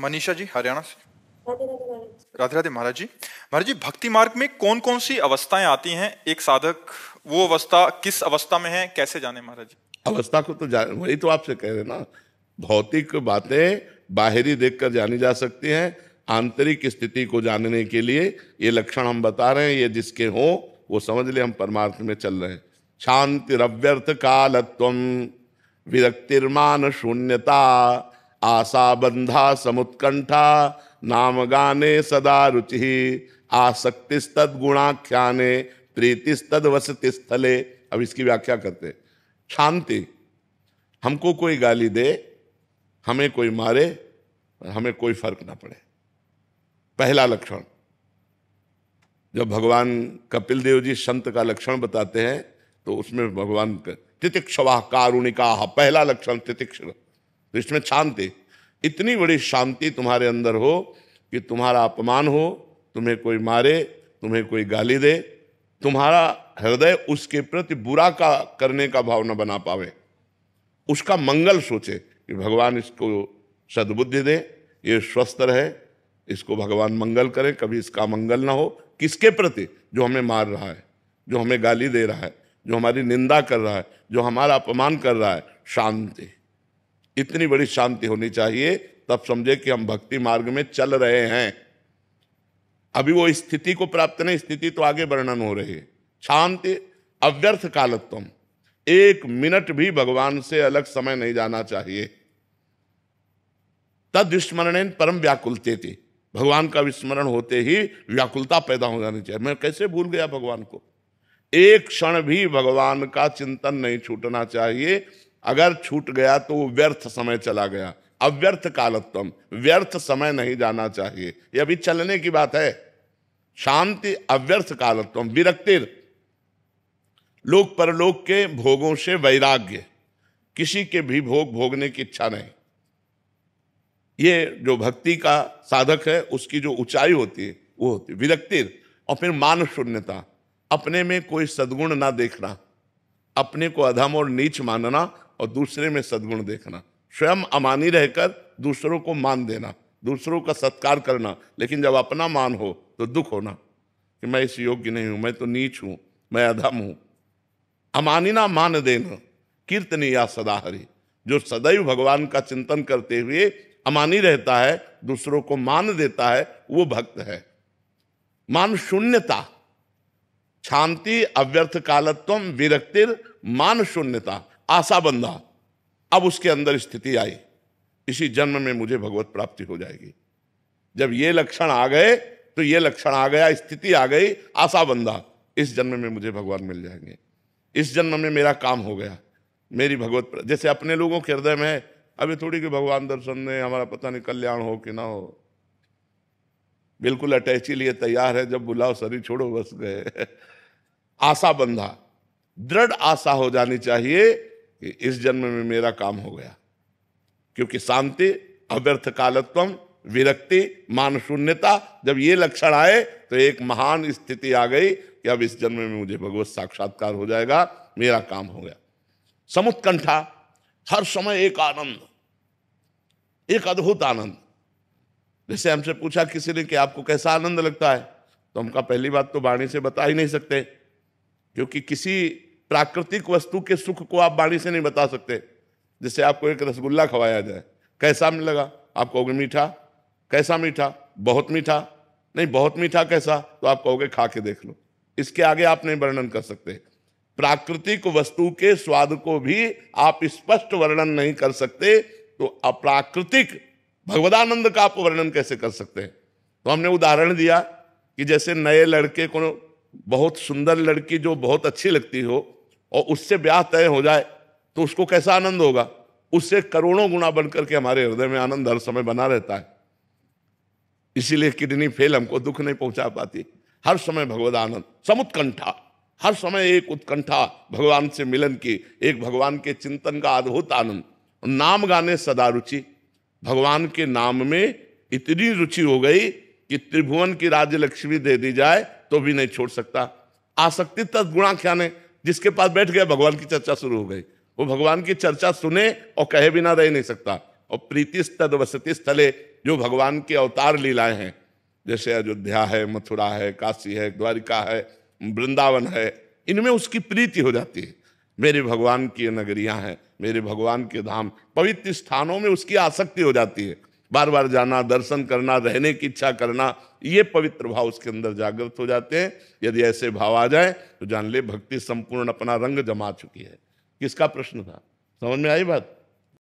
मनीषा जी हरियाणा से। राधे राधे महाराज। राधे राधे महाराज जी। महाराज जी, भक्ति मार्ग में कौन कौन सी अवस्थाएं आती हैं? एक साधक वो अवस्था किस अवस्था में है, कैसे जाने महाराज जी? अवस्था को तो वही तो आपसे कह रहे ना, भौतिक बातें बाहरी देखकर जानी जा सकती हैं, आंतरिक स्थिति को जानने के लिए ये लक्षण हम बता रहे हैं, ये जिसके हो वो समझ ले हम परमार्थ में चल रहे हैं। शांतिरव्यर्थ कालत्वम, विरक्तिर्मान शून्यता, आशा बंधा समुत्कंठा, नाम गाने सदा रुचि, आसक्तिस्तद गुणाख्याने, प्रीतिस्तद वसति स्थले। अब इसकी व्याख्या करते हैं। शांति, हमको कोई गाली दे, हमें कोई मारे, हमें कोई फर्क ना पड़े। पहला लक्षण, जब भगवान कपिल देव जी संत का लक्षण बताते हैं तो उसमें भगवान तितिक्षवा कारुणिका, पहला लक्षण तितिक्ष। तो इसमें शांति, इतनी बड़ी शांति तुम्हारे अंदर हो कि तुम्हारा अपमान हो, तुम्हें कोई मारे, तुम्हें कोई गाली दे, तुम्हारा हृदय उसके प्रति बुरा का करने का भाव न बना पावे, उसका मंगल सोचे कि भगवान इसको सद्बुद्धि दे, ये स्वस्थ रहे, इसको भगवान मंगल करे, कभी इसका मंगल ना हो। किसके प्रति? जो हमें मार रहा है, जो हमें गाली दे रहा है, जो हमारी निंदा कर रहा है, जो हमारा अपमान कर रहा है। शांति, इतनी बड़ी शांति होनी चाहिए, तब समझे कि हम भक्ति मार्ग में चल रहे हैं। अभी वो स्थिति को प्राप्त नहीं, स्थिति तो आगे वर्णन हो रही है। शांति अव्यर्थ कालत्वम, एक मिनट भी भगवान से अलग समय नहीं जाना चाहिए। तद विस्मरणेन परम व्याकुलते थी, भगवान का विस्मरण होते ही व्याकुलता पैदा हो जानी चाहिए। मैं कैसे भूल गया भगवान को? एक क्षण भी भगवान का चिंतन नहीं छूटना चाहिए। अगर छूट गया तो वो व्यर्थ समय चला गया। अव्यर्थ कालत्वम, व्यर्थ समय नहीं जाना चाहिए। ये अभी चलने की बात है। शांति अव्यर्थ कालत्वम, विरक्तिर, लोक परलोक के भोगों से वैराग्य, किसी के भी भोग भोगने की इच्छा नहीं। ये जो भक्ति का साधक है उसकी जो ऊंचाई होती है वो होती है विरक्तिर। और फिर मान शून्यता, अपने में कोई सद्गुण ना देखना, अपने को अधम और नीच मानना और दूसरे में सद्गुण देखना, स्वयं अमानी रहकर दूसरों को मान देना, दूसरों का सत्कार करना, लेकिन जब अपना मान हो तो दुख होना कि मैं इस योग्य नहीं हूं, मैं तो नीच हूं, मैं अधम हूं। अमानिना मान देना, कीर्तनीया सदा हरि, जो सदैव भगवान का चिंतन करते हुए अमानी रहता है, दूसरों को मान देता है, वो भक्त है। मान शून्यता, शांति अव्यर्थ कालत्वम, विरक्तिर, मान शून्यता, आशा बंधा। अब उसके अंदर स्थिति आई, इसी जन्म में मुझे भगवत प्राप्ति हो जाएगी। जब ये लक्षण आ गए तो ये लक्षण आ गया, स्थिति आ गई, आशा बंधा, इस जन्म में मुझे भगवान मिल जाएंगे, इस जन्म में मेरा काम हो गया, मेरी भगवत। जैसे अपने लोगों के हृदय में है, अभी थोड़ी कि भगवान दर्शन ने हमारा पता नहीं कल्याण हो कि ना हो, बिल्कुल अटैची लिए तैयार है, जब बुलाओ शरीर छोड़ो बस गए। आशा बंधा, दृढ़ आशा हो जानी चाहिए कि इस जन्म में मेरा काम हो गया। क्योंकि शांति अव्यर्थ कालत्वम, विरक्ति, मान शून्यता, जब ये लक्षण आए तो एक महान स्थिति आ गई कि अब इस जन्म में मुझे भगवत साक्षात्कार हो जाएगा, मेरा काम हो गया। समुत्कंठा, हर समय एक आनंद, एक अद्भुत आनंद। जैसे हमसे पूछा किसी ने कि आपको कैसा आनंद लगता है, तो हमका पहली बात तो वाणी से बता ही नहीं सकते, क्योंकि किसी प्राकृतिक वस्तु के सुख को आप वाणी से नहीं बता सकते। जैसे आपको एक रसगुल्ला खवाया जाए, कैसा लगा? आप कहोगे मीठा। कैसा मीठा? बहुत मीठा। नहीं, बहुत मीठा कैसा? तो आप कहोगे खा के देख लो। इसके आगे आप नहीं वर्णन कर सकते। प्राकृतिक वस्तु के स्वाद को भी आप स्पष्ट वर्णन नहीं कर सकते, तो अप्राकृतिक भगवदानंद का आप वर्णन कैसे कर सकते हैं? तो हमने उदाहरण दिया कि जैसे नए लड़के को बहुत सुंदर लड़की जो बहुत अच्छी लगती हो और उससे ब्याह तय हो जाए तो उसको कैसा आनंद होगा? उससे करोड़ों गुना बनकर के हमारे हृदय में आनंद हर समय बना रहता है। इसीलिए किडनी फेल हमको दुख नहीं पहुंचा पाती, हर समय भगवद आनंद। समुत्कंठा, हर समय एक उत्कंठा भगवान से मिलन की, एक भगवान के चिंतन का अद्भुत आनंद। नाम गाने सदा रुचि, भगवान के नाम में इतनी रुचि हो गई कि त्रिभुवन की राज्य लक्ष्मी दे दी जाए तो भी नहीं छोड़ सकता। आसक्ति तद्गुणाख्याने, जिसके पास बैठ गया भगवान की चर्चा शुरू हो गई, वो भगवान की चर्चा सुने और कहे बिना रह नहीं सकता। और प्रीतिस्तद वसति स्थले, जो भगवान की अवतार लीलाएं हैं, जैसे अयोध्या है, मथुरा है, काशी है, द्वारिका है, वृंदावन है, इनमें उसकी प्रीति हो जाती है। मेरे भगवान की नगरियां हैं, मेरे भगवान के धाम, पवित्र स्थानों में उसकी आसक्ति हो जाती है। बार बार जाना, दर्शन करना, रहने की इच्छा करना, ये पवित्र भाव उसके अंदर जागृत हो जाते हैं। यदि ऐसे भाव आ जाए तो जान ले भक्ति संपूर्ण अपना रंग जमा चुकी है। किसका प्रश्न था, समझ में आई बात?